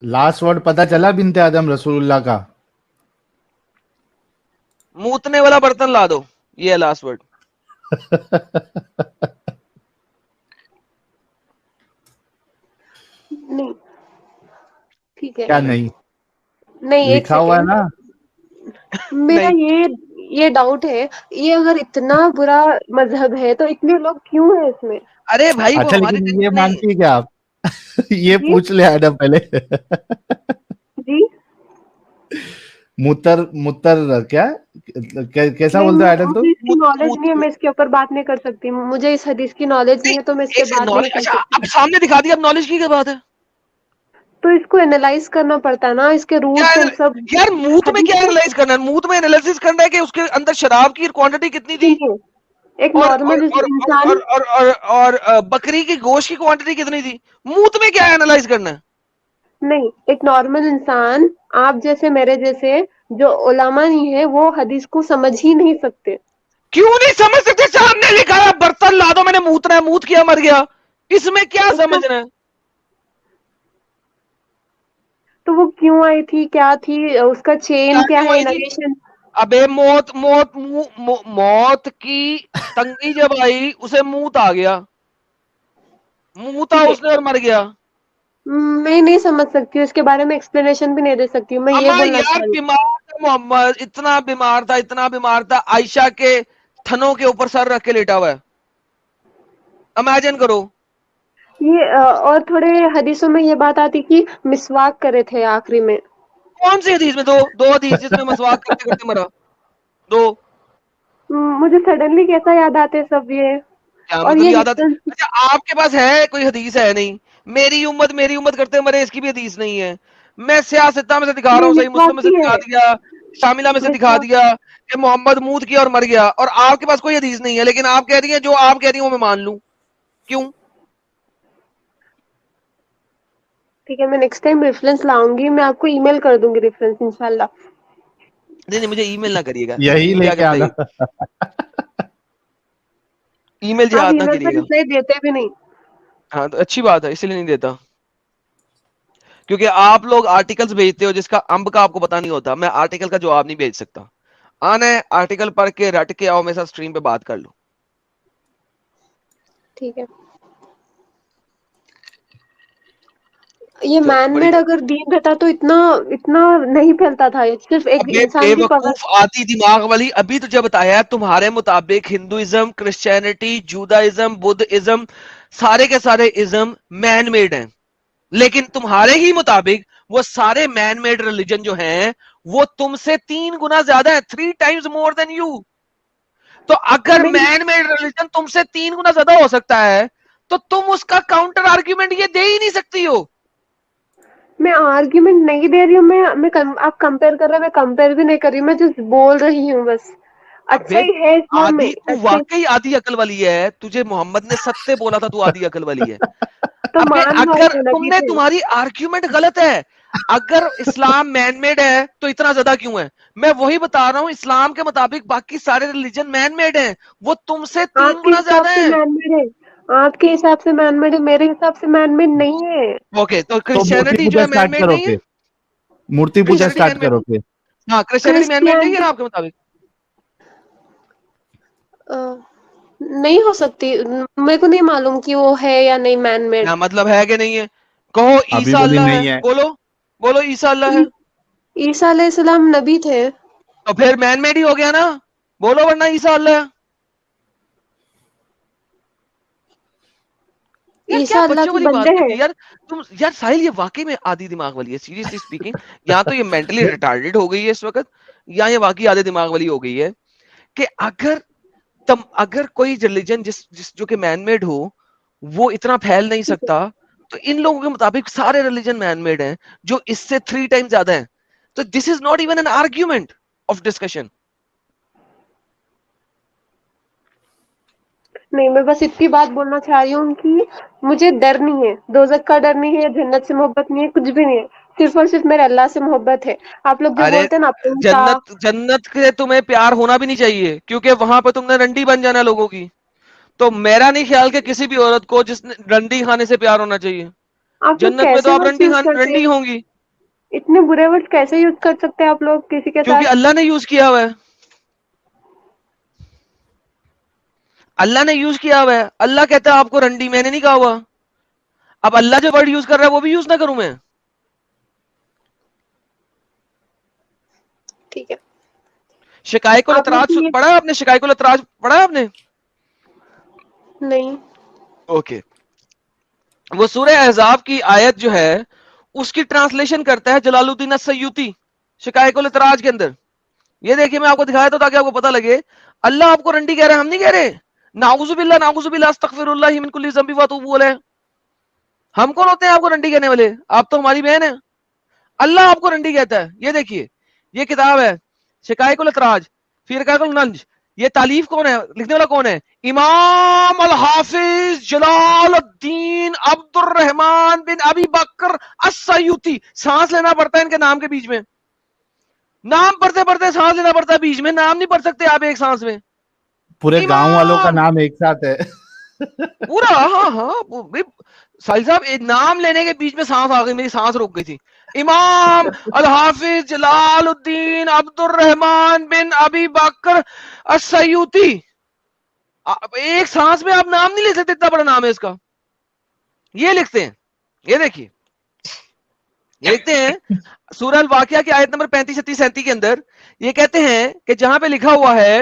Last word पता चला बिनते आदम रसूलुल्लाह का? मूतने वाला बर्तन ला दो, ये है लास्ट वर्ड. नहीं ठीक है. क्या नहीं? नहीं एक लिखा हुआ है सेकेंड, ना. मेरा नहीं, ये डाउट है, ये अगर इतना बुरा मजहब है तो इतने लोग क्यों हैं इसमें? अरे भाई वो अच्छा, हमारे लेकिन दिन ये में नहीं. मानती है क्या आप? ये जी पूछ ले आडम पहले. जी. मुतर मुतर क्या कैसा नहीं बोलते हो आडम? तो मुझे इसकी मूत नॉलेज मूत नहीं है, मैं इसके ऊपर बात नहीं कर सकती, मुझे इस हदीस की नॉलेज नहीं है तो मैं इस पे एक बात नहीं नॉलेज, कर अच्छा सकती. अब सामने दिखा दिया, अब नॉलेज की क्या बात है? तो इसको एनालाइज करना पड़ता है ना, इसके क्या रूट्स एंड सब. यार मूत में हदीस क्या में एनालाइज करना है? मूत में एनालिसिस करना है कि उसके अंदर शराब की क्वांटिटी कितनी थी, सुनिए, एक और नॉर्मल इंसान. बकरी की गोश्त की क्वांटिटी कितनी थी. मूत में क्या एनालाइज करना है? नहीं, एक नॉर्मल इंसान, आप जैसे मेरे जैसे जो उलामा नहीं है, वो हदीस को समझ ही नहीं सकते. क्यों नहीं समझ सकते? सामने लिखा है बर्तन ला दो, मैंने मूतना है, मूत किया मर गया, इसमें क्या उसका समझना है? तो वो क्यों आई थी, क्या थी, उसका क्या चेन क्या क्यों है, आई थी? नरेशन. अबे मौत की तंगी जब आई उसे मूत आ गया, मूता ठीक है, उसने और मर गया. मैं नहीं समझ सकती हूँ इसके बारे में, एक्सप्लेनेशन भी नहीं दे सकती हूँ, मैं ये अम्मा बोलना यार चाह रही हूँ. बीमार था मोहम्मद, इतना बीमार था, इतना बीमार था, आयशा के थनों के ऊपर सर रख के लेटा हुआ है. इमेजिन करो. ये और थोड़े हदीसों में ये बात आती कि मिसवाक करे थे आखिरी में. कौन सी हदीस में? दो हदीस जिसमें मसवाक करते करते मरा. दो. मुझे सडनली कैसा याद आते सब ये. क्या और मतलब ये याद आती? रेफरेंस. अच्छा आपके पास है कोई हदीस? है नहीं. मेरी उम्मत करते मरे, इसकी भी हदीस नहीं है. मैं सियासत्ता में से दिखा रहा नहीं, हूँ, सही मुस्लिम मिसवाक में से की दिखा है. दिया, शामिला में से दिखा मिसवाक. दिया कि मोहम्मद मूत किया और मर गया, और आपके पास कोई हदीस नहीं है, लेकिन आप कह रही है जो आप कह रही हो मैं मान लूं. क्यों? ठीक है, मैं नेक्स्ट टाइम रेफरेंस लाऊंगी, मैं आपको ईमेल कर दूंगी रेफरेंस इंशाल्लाह. नहीं नहीं, मुझे ईमेल ना करिएगा, यही मुझे लेके आगे आना. बताइए. ईमेल आप याद ना ईमेल पर करिएगा. रिप्लाई देते भी नहीं. हाँ तो अच्छी बात है, इसलिए नहीं देता, क्योंकि आप लोग आर्टिकल्स भेजते हो जिसका अंब का आपको पता नहीं होता. मैं आर्टिकल का जवाब नहीं भेज सकता. आना है आर्टिकल पढ़ के रट के आओ, मेरे साथ स्ट्रीम पे बात कर लो. ठीक है. ये चलो मैन बड़ी मेड अगर दीन रहता तो इतना इतना नहीं फैलता था, ये सिर्फ एक अबे इंसान की पावर. बेवकूफ आदि दिमाग वाली, अभी तो जब बताया तुम्हारे मुताबिक हिंदुइज्म, क्रिश्चियनिटी, जूदाइज्म, बुद्धिज्म, सारे के सारे इज्म मैन मेड हैं, लेकिन तुम्हारे ही मुताबिक वो सारे मैन मेड रिलीजन जो हैं वो तुमसे 3 गुना ज्यादा है, 3 times more than you. तो अगर मैं मैन मेड रिलीजन तुमसे 3 गुना ज्यादा हो सकता है, तो तुम उसका काउंटर आर्ग्यूमेंट ये दे ही नहीं सकती हो. मैं आर्ग्यूमेंट नहीं दे रही हूँ, आप कंपेयर कर रहे हो, मैं कंपेयर भी नहीं कर रही हूँ, मैं जस्ट बोल रही हूँ बस. अच्छा अबे ही है इस्लाम में, आदि, तू अच्छा. वाकई आधी अकल वाली है, तुझे मोहम्मद ने सत्य बोला था, तू आधी अकल वाली है. तो अबे मान लो अगर वो नबी तुमने, थे. तुम्हारी आर्ग्यूमेंट गलत है. अगर इस्लाम मैनमेड है तो इतना ज्यादा क्यों है? मैं वही बता रहा हूं, इस्लाम के मुताबिक बाकी सारे रिलीजन मैनमेड हैं, वो तुमसे तीन आपके गुना हिसाब ज्यादा से है. मैनमेड है, आपके हिसाब से मैनमेड है, मेरे हिसाब से मैनमेड नहीं है. ओके तो तो मूर्ति क्रिश्चियनिटी जो पूजा है स्टार्ट मैनमेड करो नहीं है. फिर. मूर्ति पूजा क्रिश्चियनिटी स्टार्ट मैनमेड, करो फिर. हाँ क्रिश्चियनिटी मैनमेड नहीं है ना क्रिश्चियनिटी आपके मुताबिक? नहीं हो सकती, मेरे को नहीं मालूम कि वो है या नहीं मैनमेड. क्या मतलब है कि नहीं है? कहो अभी ईसा बोली अल्लाह है, नहीं है. बोलो, बोलो ईसा अल्लाह है. ईसा अलैहिस्सलाम नबी थे. तो फिर मैनमेड ही हो गया ना, बोलो, वरना ईसा अल्लाह है. यार क्या ईसा अल्लाह बच्चों के वाली बात बंदे हैं. करती है यार तुम. यार साहिल ये वाकई में आधी दिमाग वाली है, सीरियसली स्पीकिंग. या तो ये मेंटली रिटार्डेड हो गई है इस वक्त, या ये वाकई आधे दिमाग वाली हो गई है. कि अगर कोई रिलीजन जिस जो कि मैनमेड हो वो इतना फैल नहीं ठीक है. सकता, तो इन लोगों के मुताबिक सारे रिलीजन मैनमेड हैं जो इससे 3 times ज्यादा हैं. तो this is not even an argument of discussion. नहीं, मैं बस इतनी बात बोलना चाह रही हूँ कि मुझे डर नहीं है, दोजख का डर नहीं है, जन्नत से मोहब्बत नहीं है, कुछ भी नहीं है. सिर्फ और सिर्फ मेरे अल्लाह से मोहब्बत है. आप लोग जो अरे बोलते हैं ना अपने जन्नत जन्नत के तुम्हें प्यार होना भी नहीं चाहिए, क्योंकि वहां पर तुमने रंडी बन जाना लोगों की. तो मेरा नहीं ख्याल कि किसी भी औरत को जिसने रंडी खाने से प्यार होना चाहिए. آپ لوگ جنت میں تو کیسے آپ ورڈ یوز کرتے رنڈی ہیں؟ ہوں گی، اتنے برے ورڈ کیسے یوز کر سکتے ہیں آپ لوگ کسی کے کیونکہ ساتھ؟ اللہ نے یوز کیا ہوا ہے، اللہ نے یوز کیا ہوا ہے. اللہ کہتا ہے آپ کو رنڈی، میں نے نہیں کہا ہوا. اب اللہ جو ورڈ یوز کر رہا ہے وہ بھی یوز نہ کروں میں؟ ٹھیک ہے. شقائق آپ لوگ الاطراج کی پڑھا آپ نے؟ شقائق الاطراج پڑھا آپ نے؟ نہیں. اوکے. وہ سورہ احزاب کی آیت جو ہے اس کی ٹرانسلیشن کرتا ہے جلال الدین السیوطی شقائق الاطراج کے اندر. یہ دیکھیے میں آپ کو دکھایا تو تاکہ آپ کو پتہ لگے. اللہ آپ کو رنڈی کہہ رہے ہیں، ہم نہیں کہہ رہے. نعوذ باللہ نعوذ باللہ استغفر اللہ من کل ذنب واتوب الیہ. ہم کون ہوتے ہیں آپ کو رنڈی کہنے والے؟ آپ تو ہماری بہن ہیں. اللہ آپ کو رنڈی کہتا ہے. یہ دیکھیے یہ کتاب ہے شقائق الاطراج فی رقائق الننج. یہ تالیف کون ہے، لکھنے والا کون ہے؟ امام الحافظ جلال الدین عبد الرحمن بن ابی بکر السیوطی. سانس لینا پڑتا ہے ان کے نام کے بیچ میں، نام پڑھتے پڑھتے سانس لینا پڑتا ہے بیچ میں، نام نہیں پڑھ سکتے آپ ایک سانس میں. پورے گاؤں والوں کا امام نام ایک ساتھ ہے. پورا، ہاں ہاں ساحل صاحب نام لینے کے بیچ میں سانس آ گئی، میری سانس رک گئی تھی. امام الحافظ جلال الدین عبد الرحمن بن ابی بکر السیوطی. ایک سانس میں آپ نام نہیں لے سکتے، اتنا بڑا نام ہے اس کا. یہ لکھتے ہیں، یہ دیکھیے یہ لکھتے ہیں سورہ الواقعہ کی آیت نمبر 35 36 37 کے اندر. یہ کہتے ہیں کہ جہاں پہ لکھا ہوا ہے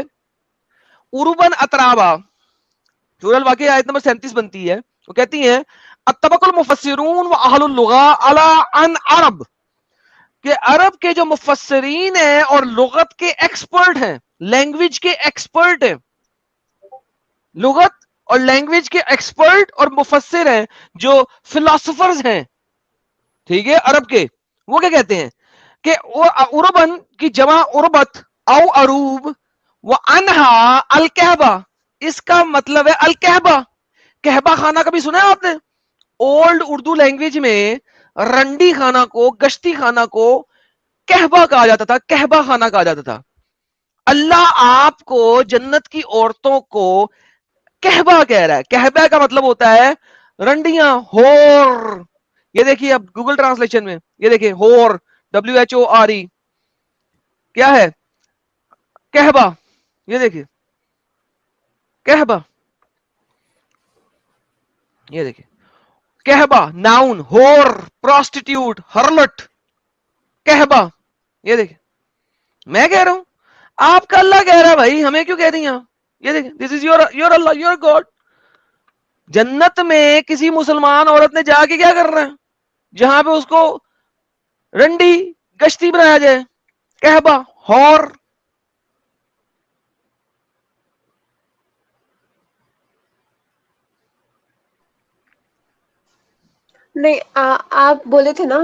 عربن اترابا، سورہ الواقعہ آیت نمبر 37 بنتی ہے، وہ کہتی ہیں اتبق المفسرون و اہل اللغا علی ان عرب، کہ عرب کے جو مفسرین ہیں اور لغت کے ایکسپرٹ ہیں، لینگویج کے ایکسپرٹ ہیں، لغت اور لینگویج کے ایکسپرٹ اور مفسر ہیں، جو فلاسفرز ہیں، ٹھیک ہے، عرب کے. وہ کیا کہتے ہیں کہ عربن کی جمع عربت او عروب و انہا الکہبہ. اس کا مطلب ہے الکہبہ، کہبہ خانہ. کبھی سنا ہے آپ نے؟ اولڈ اردو لینگویج میں رنڈی خانہ کو، گشتی خانہ کو کہبہ کہا جاتا تھا، کہبہ خانہ کہا جاتا تھا. اللہ آپ کو جنت کی عورتوں کو کہبہ کہہ رہا ہے. کہبہ کا مطلب ہوتا ہے رنڈیاں، ہور. یہ دیکھیے اب گوگل ٹرانسلیشن میں یہ دیکھیے ہور، WHORE کیا ہے؟ کہبہ. یہ دیکھیے کہبہ، یہ دیکھیے کہبہ ناؤن، ہور پروسٹیٹیوٹ ہرلٹ، کہبہ. یہ دیکھیں میں کہہ رہا ہوں، آپ کا اللہ کہہ رہا ہے بھائی، ہمیں کیوں کہہ رہی ہیں؟ یہ دیکھیں this is your Allah, your God. جنت میں کسی مسلمان عورت نے جا کے کیا کر رہا ہے جہاں پہ اس کو رنڈی گشتی بنایا جائے، کہبہ، ہور. نہیں آپ بولے تھے نا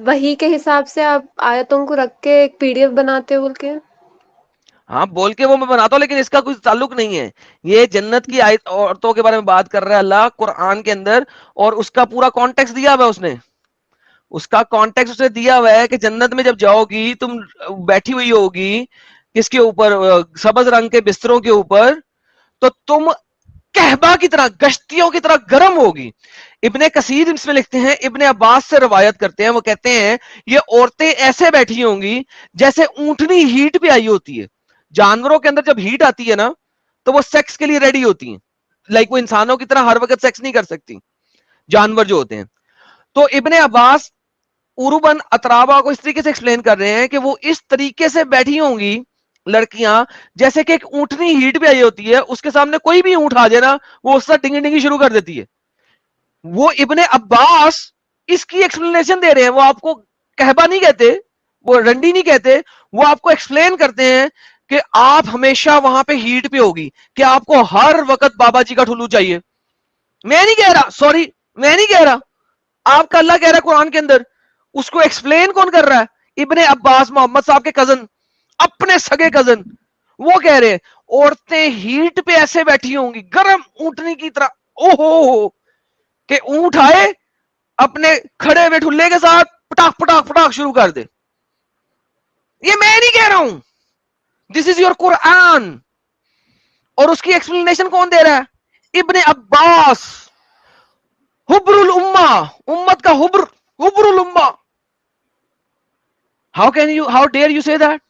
وہی کے حساب سے آپ آیتوں کو رکھ کے ایک PDF بناتے بول کے. ہاں بول کے وہ میں بناتا ہوں، لیکن اس کا کوئی تعلق نہیں ہے. یہ جنت کی عورتوں کے بارے میں بات کر رہا ہے اللہ قرآن کے اندر، اور اس کا پورا کانٹیکس دیا ہوا ہے. اس نے اس کا کانٹیکس اسے دیا ہوا ہے کہ جنت میں جب جاؤ گی تم بیٹھی ہوئی ہوگی کس کے اوپر؟ سبز رنگ کے بستروں کے اوپر، تو تم کہبہ کی طرح، گشتیوں کی طرح گرم ہوگی. ابن کثیر اس میں لکھتے ہیں، ابن عباس سے روایت کرتے ہیں، وہ کہتے ہیں یہ عورتیں ایسے بیٹھی ہوں گی جیسے اونٹنی ہیٹ پہ آئی ہوتی ہے. جانوروں کے اندر جب ہیٹ آتی ہے نا تو وہ سیکس کے لیے ریڈی ہوتی ہیں، لائک وہ انسانوں کی طرح ہر وقت سیکس نہیں کر سکتی جانور جو ہوتے ہیں. تو ابن عباس عربن اترابا کو اس طریقے سے ایکسپلین کر رہے ہیں کہ وہ اس طریقے سے بیٹھی ہوں گی لڑکیاں جیسے کہ ایک اونٹنی ہیٹ پہ آئی ہوتی ہے، اس کے سامنے کوئی بھی اونٹ آ جائے نا وہ اس سے ڈنگی ڈنگی شروع کر دیتی ہے. وہ ابن عباس اس کی ایکسپلینیشن دے رہے ہیں، وہ آپ کو کہبہ نہیں کہتے، وہ رنڈی نہیں کہتے، وہ آپ کو ایکسپلین کرتے ہیں کہ آپ ہمیشہ وہاں پہ ہیٹ پہ ہوگی، کہ آپ کو ہر وقت بابا جی کا ٹھلو چاہیے. میں نہیں کہہ رہا، سوری میں نہیں کہہ رہا، آپ کا اللہ کہہ رہا ہے قرآن کے اندر. اس کو ایکسپلین کون کر رہا ہے؟ ابن عباس، محمد صاحب کے کزن، اپنے سگے کزن. وہ کہہ رہے عورتیں ہیٹ پہ ایسے بیٹھی ہوں گی گرم اونٹنی کی طرح، او ہو کہ اونٹ آئے اپنے کھڑے ہوئے ٹھلے کے ساتھ پٹاخ پٹاخ پٹاخ شروع کر دے. یہ میں نہیں کہہ رہا ہوں، دس از یور قرآن. اور اس کی ایکسپلینیشن کون دے رہا ہے؟ ابن عباس. حبر الامہ, امت کا حبر, حبر الامہ. how dare you say that?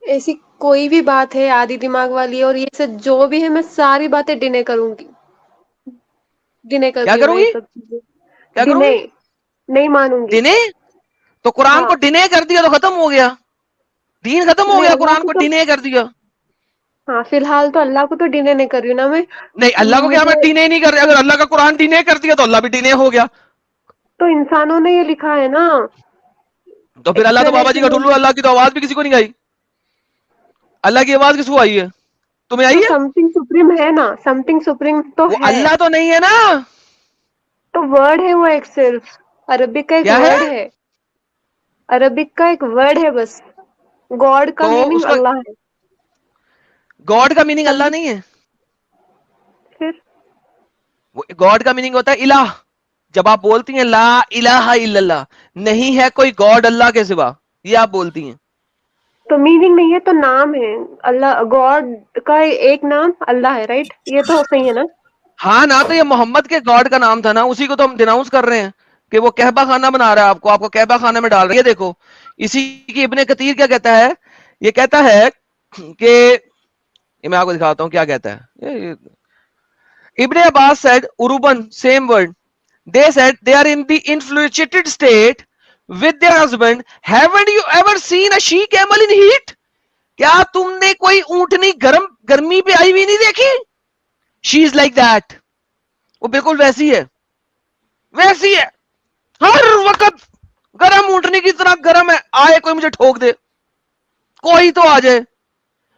ایسی کوئی بھی بات ہے آدھی دماغ والی اور یہ سب جو بھی ہے میں ساری باتیں ڈینے کروں گی, ڈینے کیا کرتی ہوں کروں میں یہ گی, سب چیزیں, کیا کروں ڈینے, گی, نہیں مانوں گی. ڈینے؟ تو قرآن ہاں کو ڈینے کر دیا تو ختم ہو گیا, دین ختم ہو نہیں گیا, اللہ قرآن کو کو تو, ڈینے کر دیا. ہاں فی الحال تو اللہ کو تو ڈینے نہیں کر رہی ہوں نا میں. نہیں, اللہ کو کیا میں مجھے ڈینے نہیں کر رہا, اگر اللہ کا قرآن ڈینے کر دیا تو اللہ بھی ڈینے ہو گیا. تو انسانوں نے یہ لکھا ہے نا, تو پھر اللہ تو بابا جی کا ٹھلو, اللہ کی تو آواز بھی کسی کو نہیں آئی. اللہ کی آواز کس کو آئی ہے, تمہیں آئی تو ہے؟ سم تھنگ سپریم ہے نا, سم تھنگ سپریم تو وہ ہے. اللہ تو نہیں ہے نا. تو ورڈ ہے وہ ایک, صرف عربک کا ایک کیا ورڈ ہے, عربک کا ایک ورڈ ہے بس. گاڈ کا تو اس میننگ کا اللہ ہے. گاڈ کا میننگ اللہ سمجھ نہیں ہے, پھر گاڈ کا میننگ ہوتا ہے الہ. جب آپ بولتی ہیں لا الہ الا اللہ, نہیں ہے کوئی گاڈ اللہ کے سوا, یہ آپ بولتی ہیں. تو میننگ نہیں ہے تو نام ہے اللہ, گاڈ کا ایک نام اللہ ہے, رائٹ, یہ تو صحیح ہے نا. ہاں نا, تو یہ محمد کے گاڈ کا نام تھا نا, اسی کو تو ہم ڈیناؤنس کر رہے ہیں کہ وہ کعبہ خانہ بنا رہا ہے, آپ کو کعبہ خانہ میں ڈال رہا ہے. یہ دیکھو اسی کی ابن کثیر کیا کہتا ہے, یہ کہتا ہے کہ یہ میں آپ کو دکھاتا ہوں کیا کہتا ہے. ابن عباس said Uruban, same word. They said they are in the infatuated state with their husband. Haven't you ever seen a she camel in heat? کیا تم نے کوئی اونٹنی گرمی پہ آئی ہوئی نہیں دیکھی؟ She is like that. وہ بالکل ویسی ہے, ویسی ہے, ہر وقت گرم اونٹنی کی طرح گرم ہے. آئے کوئی مجھے ٹھوک دے, کوئی تو آ جائے,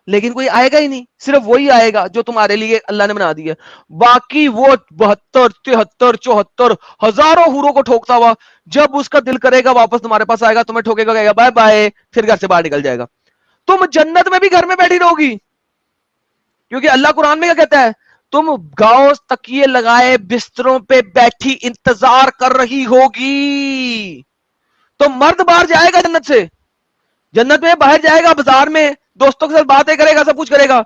لیکن کوئی آئے گا ہی نہیں. صرف وہی آئے گا جو تمہارے لیے اللہ نے بنا دیا. باقی وہ 72 73 74 ہزاروں حوروں کو ٹھوکتا ہوا, جب اس کا دل کرے گا واپس تمہارے پاس آئے گا, تمہیں ٹھوکے گا, کہے گا بائے بائے, پھر گھر سے باہر نکل جائے گا. تم جنت میں بھی گھر میں بیٹھی رہو گی, کیونکہ اللہ قرآن میں کیا کہتا ہے, تم گاؤں تکیے لگائے بستروں پہ بیٹھی انتظار کر رہی ہوگی. تو مرد باہر جائے گا جنت سے, جنت میں باہر جائے گا, بازار میں دوستوں کے ساتھ باتیں کرے گا, سب کچھ کرے گا.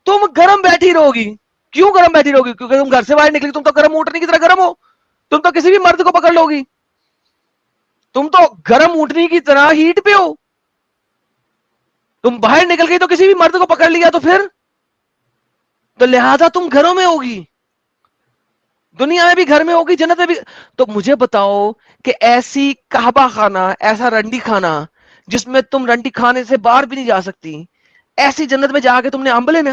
تم گرم بیٹھی رہو گی. کیوں گرم بیٹھی رہو گی؟ کیونکہ تم گھر سے باہر نکلی, تم تو گرم اونٹنی کی طرح گرم ہو, تم تو کسی بھی مرد کو پکڑ لو گی, تم تو گرم اونٹنی کی طرح ہیٹ پہ ہو. تم باہر نکل گئی تو کسی بھی مرد کو پکڑ لیا تو پھر تو لہذا تم گھروں میں ہوگی, دنیا میں بھی گھر میں ہوگی, جنت میں بھی. تو مجھے بتاؤ کہ ایسی کعبہ خانہ, ایسا رنڈی خانہ جس میں تم رنڈی کھانے سے باہر بھی نہیں جا سکتی, ایسی جنت میں جا کے تم نے انب لینا.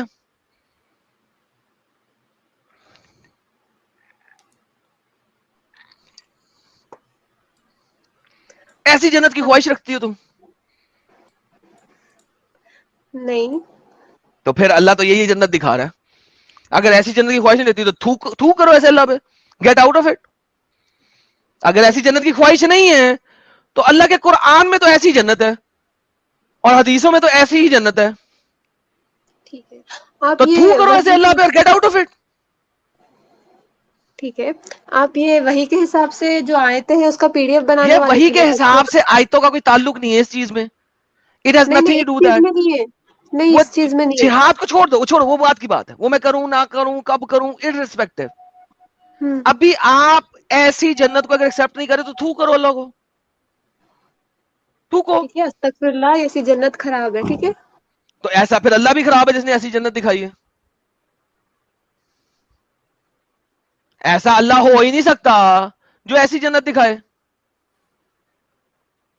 ایسی جنت کی خواہش رکھتی ہو تم؟ نہیں. تو پھر اللہ تو یہی جنت دکھا رہا ہے. اگر ایسی جنت کی خواہش نہیں رہتی تو تھو کرو ایسے اللہ پہ, گیٹ آؤٹ آف اٹ. اگر ایسی جنت کی خواہش نہیں ہے تو اللہ کے قرآن میں تو ایسی جنت ہے, اور حدیثوں میں تو ایسی ہی جنت ہے. ٹھیک ہے, آپ تو تھو یہ کرو ایسے وہی اللہ کے, پہ اور گیٹ آؤٹ آف اٹ. ٹھیک ہے, آپ یہ وہی کے حساب سے جو آیتیں ہیں اس کا پی ڈی ایف یہ بنانے والے وہی تھے کے نا اس حساب سے آیتوں کا کوئی تعلق نہیں ہے اس چیز میں. اٹ ہیز نہیں نہیں نتھنگ ٹو اس ڈو چیز دیٹ. میں نہیں ہے, نہیں وہ اس چیز میں نہیں ہے. جہاد کو چھوڑ دو, وہ چھوڑو, وہ بات کی بات ہے, وہ میں کروں نہ کروں کب کروں irrespective. ہوں ابھی آپ ایسی جنت کو اگر ایکسپٹ نہیں کرے تو تھو کرو اللہ کو, تھوکو. ٹھیک ہے, استغفر اللہ, ایسی جنت خراب ہے, ٹھیک ہے. تو ایسا پھر اللہ بھی خراب ہے جس نے ایسی جنت دکھائی ہے. ایسا اللہ ہو ہی نہیں سکتا جو ایسی جنت دکھائے.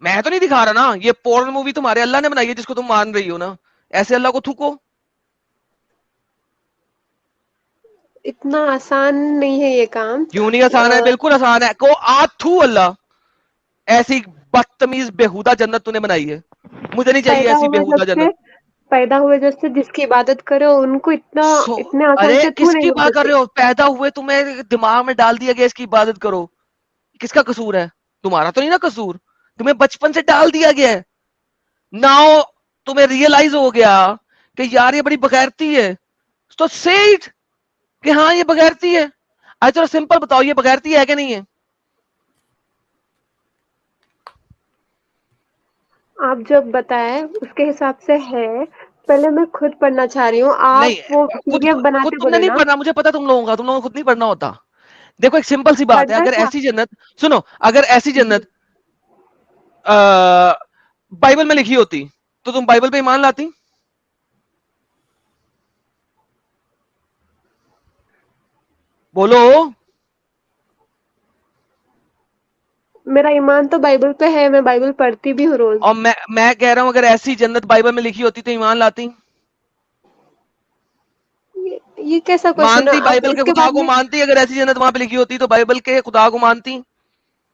میں تو نہیں دکھا رہا نا, یہ پورن مووی تمہارے اللہ نے بنائی ہے جس کو تم مان رہی ہو نا, ایسے اللہ کو تھوکو. اتنا آسان نہیں ہے یہ کام. کیوں نہیں آسان ہے؟ بالکل آسان ہے. کو تھو اللہ, ایسی بدتمیز بےہودہ جنت تو نے بنائی ہے, مجھے نہیں چاہیے پیدا ایسی ہوئے جب بےہودہ سے, جنت. پیدا ہوئے جب سے جس کی عبادت کرو ان کو اتنا اتنے آسان ارے سے تھو کس نہیں کی کر بات کر سکتے. رہے ہو؟ پیدا ہوئے تمہیں دماغ میں ڈال دیا گیا اس کی عبادت کرو, کس کا قصور ہے؟ تمہارا تو نہیں نا قصور, تمہیں بچپن سے ڈال دیا گیا ہے. ناؤ تمہیں ریئلائز ہو گیا کہ یار یہ بڑی بغیرتی ہے, تو say it کہ ہاں یہ بغیرتی ہے. چلو سمپل بتاؤ, یہ بغیرتی ہے کہ نہیں ہے؟ آپ جب بتائیں اس کے حساب سے ہے, पहले मैं खुद पढ़ना चाह रही हूँ, आप नहीं, वो खुद पीडीएफ खुद बनाते तुमने बोले नहीं ना। पढ़ना, मुझे पता तुम लोगों को खुद नहीं पढ़ना होता। देखो एक सिंपल सी बात है, पढ़ना अगर क्या? ऐसी जन्नत, सुनो, अगर ऐसी जन्नत बाइबल में लिखी होती तो तुम बाइबल पे ईमान लाती? बोलो। मेरा ईमान तो बाइबल पे है, मैं बाइबल पढ़ती भी हूँ रोज। और मैं कह रहा हूं अगर ऐसी जन्नत बाइबल में लिखी होती तो ईमान लाती? ये कैसा क्वेश्चन है? मानती, अब बाइबल के इसके खुदा बाद को में, मानती? अगर ऐसी जन्नत वहां पे लिखी होती तो बाइबल के खुदा को मानती?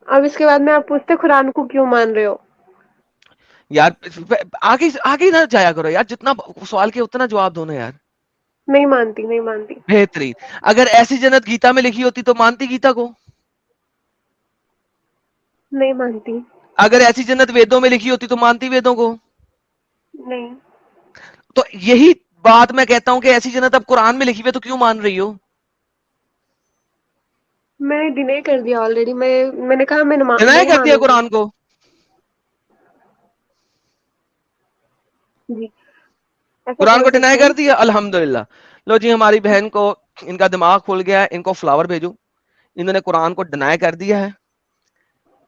अब इसके बाद में आप पूछते कुरान को क्यों मान रहे हो? यार आगे आगे ना जाया करो यार, जितना सवाल के उतना जवाब दो ना यार। नहीं मानती, नहीं मानती। बेहतरीन। अगर ऐसी जन्नत गीता में लिखी होती तो मानती गीता को? नहीं मानती। अगर ऐसी जन्नत वेदों में लिखी होती तो मानती वेदों को? नहीं। तो यही बात मैं कहता हूं कि ऐसी जन्नत अब कुरान में लिखी हुई है तो क्यों मान रही हो? मैंने डिनाई कर दिया ऑलरेडी। मैंने कहा मैं डिनाई नहीं कर दिया मानूंगी। कुरान को? जी, ऐसा कुरान बोल को डिनाई सकते कर हैं। दिया, अल्हम्दुलिल्लाह। लो जी, हमारी बहन को इनका दिमाग खुल गया है, इनको फ्लावर भेजो। इन्होंने कुरान को डिनाई कर दिया है,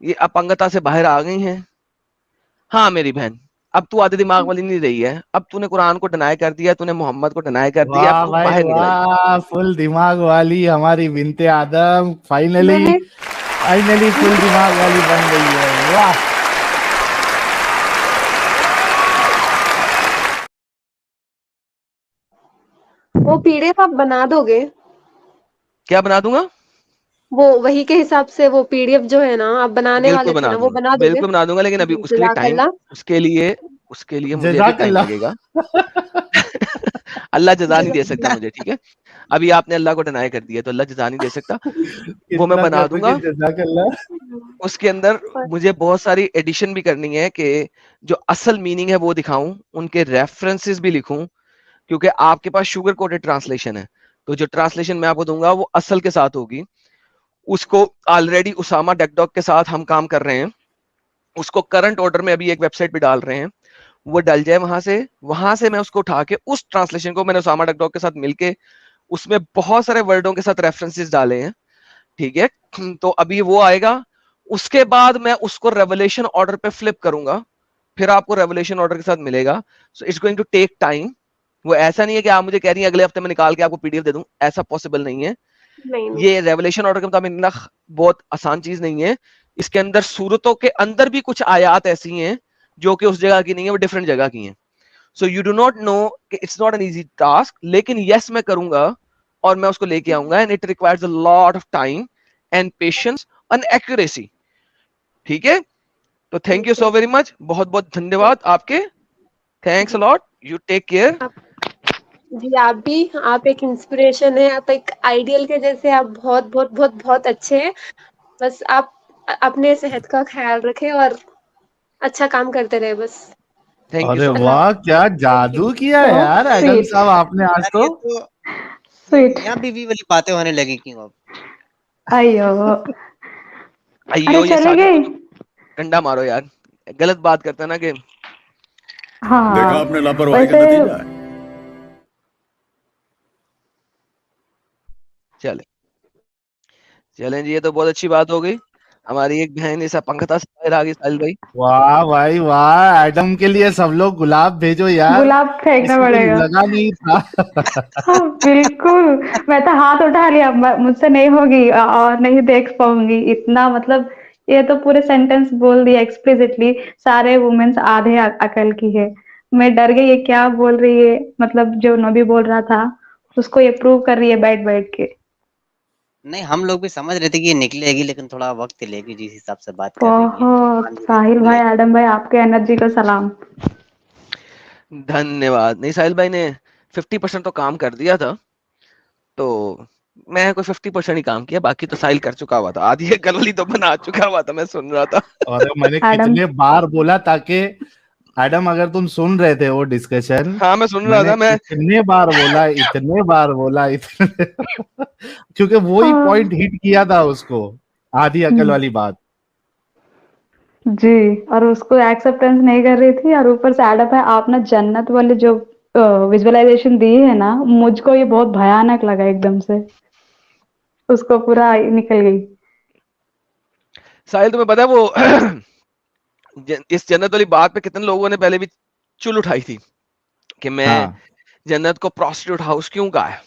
ये अपंगता से बाहर आ गई हैं। हाँ मेरी बहन, अब तू आधे दिमाग वाली नहीं रही है, अब तूने कुरान को डिनाई कर दिया, तूने मोहम्मद को डिनाई कर दिया, अब वाह तू भाई बाहर निकल आई। वाह, फुल दिमाग वाली हमारी बिनते आदम फाइनली मैंने फाइनली फुल दिमाग वाली बन गई है। वाह। वो पीडीएफ आप बना दोगे? क्या बना दूंगा? वो वही के हिसाब से वो पीडीएफ जो है ना, आप बनाने बिल्कुल वाले थे बना ना, वो दूंगा, बना दोगे? बिल्कुल बना दूंगा, लेकिन अभी जी, उसके लिए टाइम, जज़ाकल्लाह। उसके लिए मुझे अभी टाइम जज़ाकल्लाह। लगेगा। अल्लाह जजा नहीं दे सकता मुझे, ठीक है? अभी आपने अल्लाह को डिनाई कर दिया तो अल्लाह जजा नहीं दे सकता, वो मैं कितना बना कर दूंगा। सके जज़ाकल्लाह। उसके अंदर मुझे बहुत सारी एडिशन भी करनी है कि जो असल मीनिंग है वो दिखाऊं, उनके रेफरेंसेस भी लिखूं, क्योंकि आपके पास शुगर कोटेड ट्रांसलेशन है, तो जो ट्रांसलेशन मैं आपको दूंगा वो असल के साथ होगी। उसको ऑलरेडी उसामा डेकडॉक के साथ हम काम कर रहे हैं, उसको करंट ऑर्डर में अभी एक वेबसाइट पे डाल रहे हैं, वो डल जाए वहां से मैं उसको उठा के उस ट्रांसलेशन को मैंने उसामा डेकडॉक के साथ मिलके उसमें बहुत सारे वर्डों के साथ रेफरेंसेस डाले हैं, ठीक है? तो अभी वो आएगा, उसके बाद मैं उसको रेवलेशन ऑर्डर पे फ्लिप करूंगा, फिर आपको रेवलेशन ऑर्डर के साथ मिलेगा। So it's going to take time. वो ऐसा नहीं है कि आप मुझे कह रही हैं अगले हफ्ते में निकाल के आपको पीडीएफ दे दूं, ऐसा पॉसिबल नहीं है। नहीं, नहीं। ये रेवलेशन ऑर्डर के मुताबिक बहुत आसान चीज नहीं है। इसके अंदर सूरतों के अंदर भी कुछ आयात ऐसी हैं जो कि उस जगह की नहीं है, वो डिफरेंट जगह की हैं। So you do not know कि it's not an easy task, लेकिन यस मैं करूंगा और मैं उसको लेके आऊंगा, and it requires a lot of time and patience and accuracy, ठीक है? तो थैंक यू ठीक है। सो वेरी मच, बहुत बहुत धन्यवाद आपके, थैंक्स अ जी, लॉट, यू टेक केयर। आप जी, आप भी, आप एक इंस्पिरेशन हैं, आप एक आइडियल के जैसे, आप बहुत, बहुत, बहुत, बहुत अच्छे हैं। बस आप अपने सेहत का ख्याल रखें और अच्छा काम करते रहे बस। थैंक यू अरे सो मच। अल्लाह वाह, क्या थैंक यू। जादू किया है ओह यार एडम स्वीट साहब आपने आज यार तो। ये तो स्वीट। मियाँ बीवी वाली बातें होने लगी क्यों अब? अयो, अरे अयो, ये चली साजिद गई। को डंडा मारो यार, गलत बात करते हैं ना कि। देखा हाँ आपने लापरवाही का वैसे नतीजा है। चले चलें जी, ये तो बहुत अच्छी बात हो गई, हमारी एक बहन इस अपंगता से बाहर आ गई, साहिल भाई। वाह भाई वाह, एडम के लिए सब लोग गुलाब भेजो यार, गुलाब फेंकना किसी को पड़ेगा। लगा नहीं था। हाँ बिल्कुल, मैं तो हाथ उठा लिया, मुझसे नहीं होगी और नहीं देख पाऊंगी इतना, मतलब ये तो पूरे सेंटेंस बोल दिया एक्सप्लिसिटली, सारे वुमेन्स आधे अकल की है। मैं डर गई, ये क्या बोल रही है, मतलब जो नबी बोल रहा था उसको ये प्रूव कर रही है बैठ बैठ के। नहीं, हम लोग भी समझ रहे थे कि ये निकलेगी, लेकिन थोड़ा वक्त लेगी जिस हिसाब से बात कर रही है। बहुत, मान लीजिए साहिल निकल भाई, लेगी। एडम भाई, आपके एनर्जी को सलाम। धन्यवाद। नहीं, साहिल भाई ने 50% तो काम कर दिया था, तो मैं कोई 50% ही काम किया, बाकी तो साहिल कर चुका हुआ था, आधी एक गलवली तो बना चुका हुआ था, मैं सुन रहा था। और मैंने एडम, कितने बार बोला, ताकि एडम अगर तुम सुन रहे थे वो डिस्कशन, हाँ मैं सुन रहा मैंने था, मैं कितने बार बोला, इतने बार बोला, इतने क्योंकि वो ही हाँ, पॉइंट हिट किया था उसको, आधी अकल वाली बात। जी, और उसको एक्सेप्टेंस नहीं कर रही थी, और ऊपर से एडप है, आप ना जन्नत वाले जो विजुअलाइजेशन दी है ना, मुझको ये बहुत भयानक लगा एकदम से, उसको पूरा निकल गई। साहिल तुम्हें पता है वो इस जन्नत वाली बात पे कितने लोगों ने पहले भी चुल उठाई थी कि मैं हाँ जन्नत को प्रोस्टिट्यूट हाउस क्यों कहा है।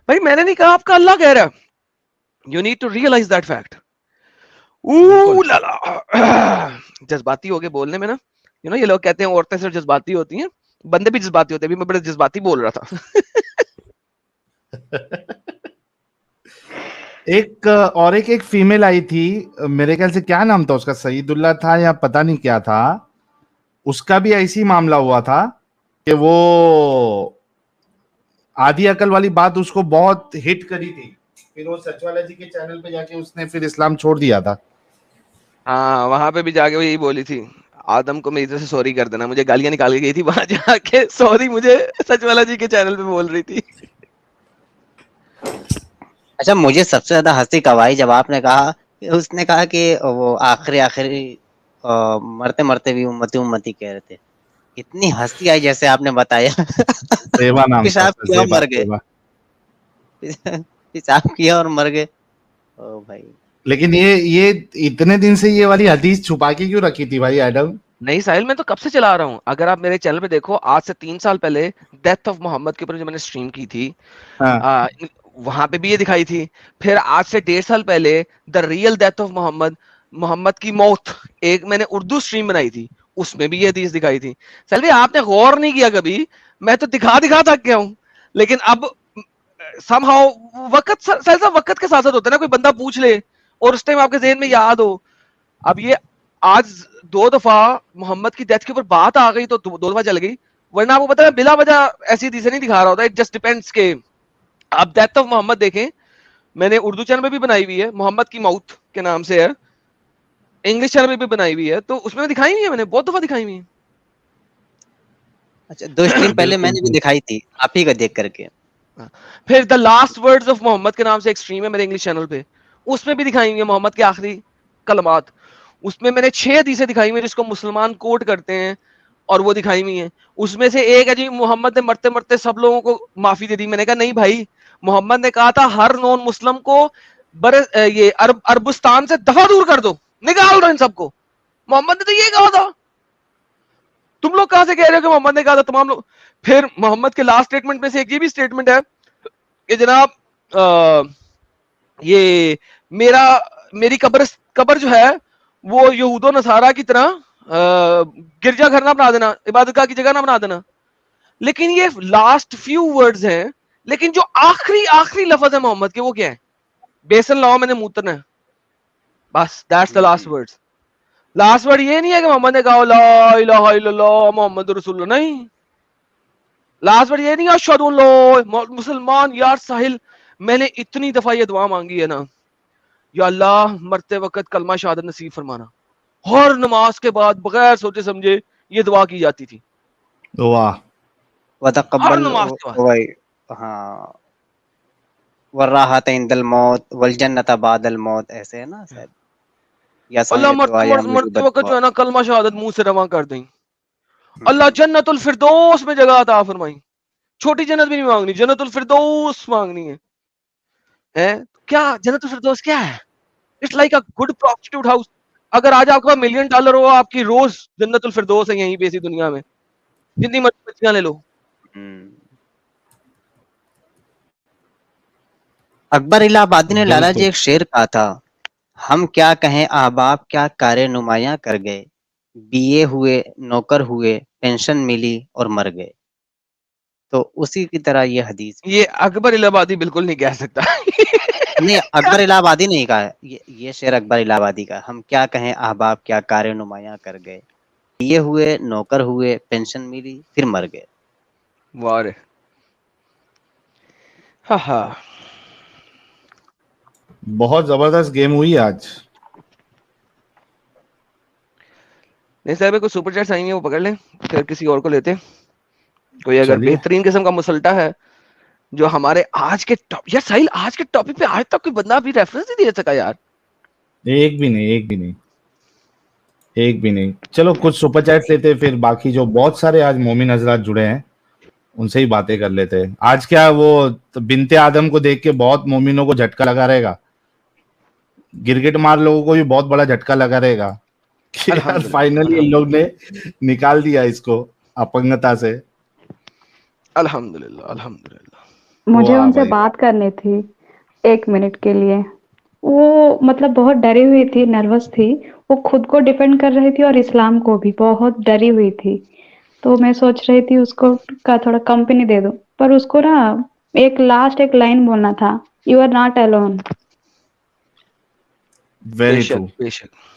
भाई मैंने नहीं कहा, आपका अल्लाह कह रहा है। You need to realise that fact. बिल्कुल। जज्बाती हो गए बोलने में ना, यू नो ये लोग कहते हैं औरतें सिर्फ जज्बाती होती हैं, बंदे भी जज्बाती होते हैं। अभी मैं बड़े जज्बाती बोल रहा था। एक फीमेल आई थी, मेरे ख्याल से क्या नाम था उसका, सईदुल्ला था या पता नहीं क्या था, उसका भी ऐसी मामला हुआ था कि वो आधी अकल वाली बात उसको बहुत हिट करी थी, फिर वो सचवाला जी के चैनल पे जाके उसने फिर इस्लाम छोड़ दिया था। हाँ वहां पे भी जाके वो यही बोली थी, आदम को मेरी तरफ से सॉरी कर देना। मुझे गालियां निकाल के गई थी वहां जाके, सॉरी मुझे सचवाला जी के चैनल पे बोल रही थी। अच्छा, मुझे सबसे ज्यादा हंसी कब आई जब आपने कहा, उसने कहा कि वो आखिरी मरते मरते भी उम्मती उम्मती कह रहे थे। इतनी हंसी आई जैसे आपने बताया। सेवा नाम था पेशाब उसका, किया और सेवा मर गए। सेवा। पेशाब किया और मर गए। ओ भाई, लेकिन ये इतने दिन से ये वाली हदीस छुपा के क्यों रखी थी भाई एडम? नहीं साहिल, मैं तो कब से चला रहा हूँ। अगर आप मेरे चैनल पे देखो, आज से 3 साल पहले डेथ ऑफ मोहम्मद के ऊपर जो मैंने स्ट्रीम की थी, हाँ वहां पे भी ये दिखाई थी। फिर आज से 1.5 साल पहले the real death of Muhammad, Muhammad की मौत, एक मैंने उर्दू स्ट्रीम बनाई थी, उसमें भी ये हदीस दिखाई थी। साहिल भाई आपने गौर नहीं किया कभी, मैं तो दिखा दिखा थक गया हूँ। लेकिन अब समहाउ वक्त साहिल साहब वक्त के साथ साथ होता है ना, कोई बंदा पूछ ले और उस टाइम आपके जहन में याद हो। अब ये आज 2 दफा मोहम्मद की डेथ के ऊपर बात आ गई तो 2 दफा चल गई, वरना आपको पता है बिला वजह ऐसी हदीसें नहीं दिखा रहा होता। इट जस्ट डिपेंड्स के आप डेथ ऑफ मोहम्मद देखें, मैंने उर्दू चैनल में भी बनाई हुई है, मोहम्मद की मौत के नाम से है, इंग्लिश चैनल में भी बनाई हुई है, तो उसमें दिखाई हुई है, मैंने बहुत दफा दिखाई हुई है। अच्छा 2 स्ट्रीम पहले बिल्कुल मैंने भी बिल्कुल। दिखाई थी, आप ही का देख करके। फिर the last words of Muhammad के नाम से एक स्ट्रीम है मेरे इंग्लिश चैनल पे, उसमें भी दिखाई हुई है मोहम्मद के आखिरी कलमात। उसमें मैंने 6 हदीसें दिखाई हुई है जिसको मुसलमान कोट करते हैं, और वो दिखाई हुई है। उसमें से एक है जी, मोहम्मद ने मरते मरते सब लोगों को माफी दे दी। मैंने कहा नहीं भाई, मोहम्मद ने कहा था हर नॉन मुस्लिम को ये अरबुस्तान से दफा दूर कर दो, निकाल दो इन सबको। मोहम्मद ने तो ये कहा था, तुम लोग कहां से कह रहे हो कि मोहम्मद ने कहा था तमाम लोग। फिर मोहम्मद के लास्ट स्टेटमेंट में से एक ये भी स्टेटमेंट है कि जनाब ये मेरी कब्र जो है वो यहूदो नसारा की तरह गिरजा घर ना बना देना, इबादतगाह की जगह ना बना देना। लेकिन ये लास्ट फ्यू वर्ड्स हैं, लेकिन जो आखिरी आखिरी लफ्ज है मोहम्मद के वो क्या है? बेसन लाओ मैंने मूतना है, बस that's the last words. Last word ये नहीं है कि मोहम्मद ने कहा ला इलाहा इल्लल्लाह मोहम्मद रसूलुल्लाह, नहीं। लास्ट वर्ड ये नहीं है अशहदु अल्लाह मुसलमान। यार साहिल, मैंने इतनी दफा ये दुआ मांगी है ना, या अल्लाह मरते वक्त कलमा शहादत नसीब फरमाना। हर नमाज के बाद बगैर सोचे समझे ये दुआ की जाती थी, वाह। हर वतक़ब्बल नमाज के बाद। वही, हाँ, वर्राहत इंदल मौत वल जन्नत बादल मौत, ऐसे है ना शायद, या अल्लाह साये दुआ या मेरी मरते वक्त जो बददुआ। है ना कलमा शहादत मुंह से रवा कर दें, अल्लाह जन्नतुल फिरदौस में जगह अता फरमाई। छोटी जन्नत भी नहीं मांगनी, जन्नतुल फिरदौस मांगनी है? क्या जन्नतुल फिरदौस क्या है? It's like a good prostitute house. अगर आज आपके पास $1 मिलियन हो, आपकी रोज जन्नतुल फिरदौस है यहीं पे इसी दुनिया में, जितनी मर्जी बच्चियां ले लो। अकबर इलाहाबादी ने लाला जी बिल्कुल। एक शेर कहा था, हम क्या कहें अहबाब क्या कारे नुमायां कर गए, बीए हुए नौकर हुए पेंशन मिली और मर गए। तो उसी की तरह ये हदीस भी ये है। अकबर इलाहाबादी बिल्कुल नहीं कह सकता। नहीं, अकबर इलाहाबादी नहीं कहा है, ये शेर अकबर इलाहाबादी का। हम क्या कहें अहबाब क्या कारे नुमायां कर गए, बीए हुए नौकर हुए पेंशन मिली फिर मर गए। वाह रे, हा हा। बहुत जबरदस्त गेम हुई आज। नहीं साहब, कोई सुपर चैट्स आई है वो पकड़ लें, फिर किसी और को लेते हैं। कोई अगर चलिए। बेहतरीन किस्म का मुसल्टा है जो हमारे आज के यार साहिल, आज के टॉपिक पे आज तक कोई बंदा भी रेफरेंस नहीं दे सका यार। एक भी नहीं, एक भी नहीं, एक भी नहीं। चलो कुछ सुपर चैट्स लेते हैं, फिर बाकी जो बहुत सारे आज मोमिन हजरात जुड़े हैं उनसे ही बातें कर लेते हैं। आज क्या वो बिनते आदम को देख के बहुत मोमिनों को झटका लगा रहेगा, गिरगिट मार लोगों को भी बहुत बड़ा झटका लगा रहेगा कि यार अल्हम्दुलिल्लाह, फाइनली इन लोग ने निकाल दिया इसको अपंगता से। अल्हम्दुलिल्लाह, अल्हम्दुलिल्लाह। मुझे वाह उनसे भाई वाह। बात करनी थी 1 मिनट के लिए। वो मतलब बहुत डरी हुई थी, नर्वस थी। वो खुद को डिफेंड कर रही थी और इस्लाम को भी, बहुत डरी हुई थी। तो मैं सोच रही थी उसको का थोड़ा कंपनी दे दूं, पर उसको ना एक लाइन बोलना था, you are not alone. Very बेशक, ट्रू। बेशक।